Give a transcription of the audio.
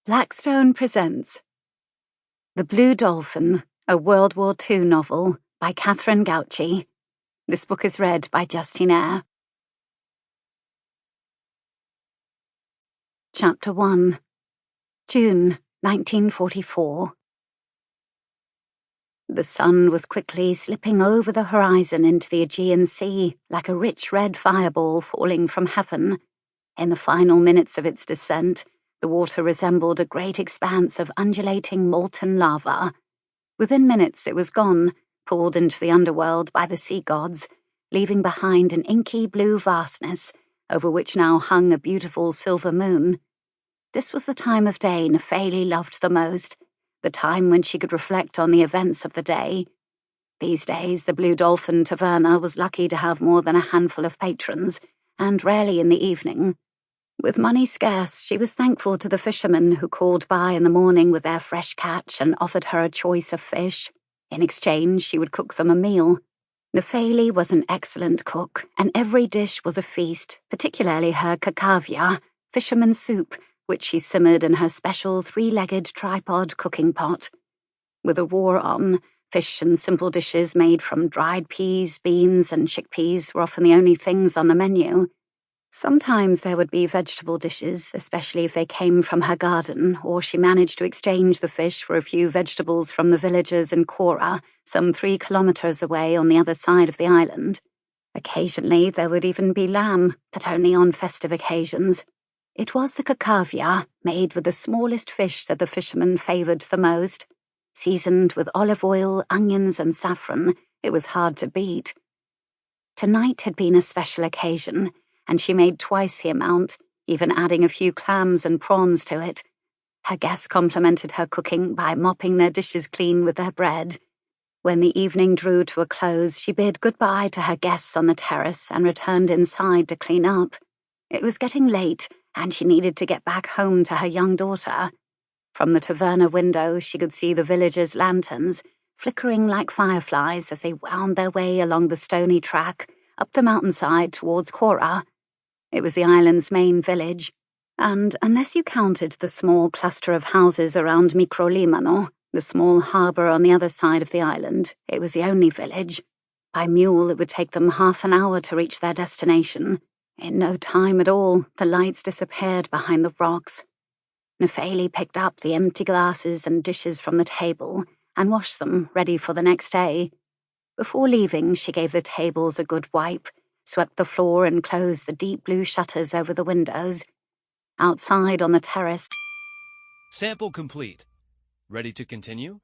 Blackstone presents The Blue Dolphin, a World War II novel by Kathryn Gauci. This book is read by Justine Eyre. Chapter 1. June 1944. The sun was quickly slipping over the horizon into the Aegean Sea like a rich red fireball falling from heaven. In the final minutes of its descent, the water resembled a great expanse of undulating molten lava. Within minutes it was gone, pulled into the underworld by the sea gods, leaving behind an inky blue vastness, over which now hung a beautiful silver moon. This was the time of day Nefeli loved the most, the time when she could reflect on the events of the day. These days the Blue Dolphin taverna was lucky to have more than a handful of patrons, and rarely in the evening. With money scarce, she was thankful to the fishermen who called by in the morning with their fresh catch and offered her a choice of fish. In exchange, she would cook them a meal. Nefeli was an excellent cook, and every dish was a feast, particularly her kakavia, fisherman's soup, which she simmered in her special three-legged tripod cooking pot. With a war on, fish and simple dishes made from dried peas, beans, and chickpeas were often the only things on the menu. Sometimes there would be vegetable dishes, especially if they came from her garden, or she managed to exchange the fish for a few vegetables from the villagers in Eyre, some 3 kilometers away on the other side of the island. Occasionally there would even be lamb, but only on festive occasions. It was the kakavia, made with the smallest fish that the fishermen favoured the most. Seasoned with olive oil, onions, and saffron, it was hard to beat. Tonight had been a special occasion, and she made twice the amount, even adding a few clams and prawns to it. Her guests complimented her cooking by mopping their dishes clean with their bread. When the evening drew to a close, she bid goodbye to her guests on the terrace and returned inside to clean up. It was getting late, and she needed to get back home to her young daughter. From the taverna window, she could see the villagers' lanterns, flickering like fireflies as they wound their way along the stony track, up the mountainside towards Eyre. It was the island's main village, and unless you counted the small cluster of houses around Microlimano, the small harbour on the other side of the island, it was the only village. By mule, it would take them half an hour to reach their destination. In no time at all, the lights disappeared behind the rocks. Nefeli picked up the empty glasses and dishes from the table and washed them, ready for the next day. Before leaving, she gave the tables a good wipe, swept the floor and closed the deep blue shutters over the windows. Outside on the terrace... Sample complete. Ready to continue?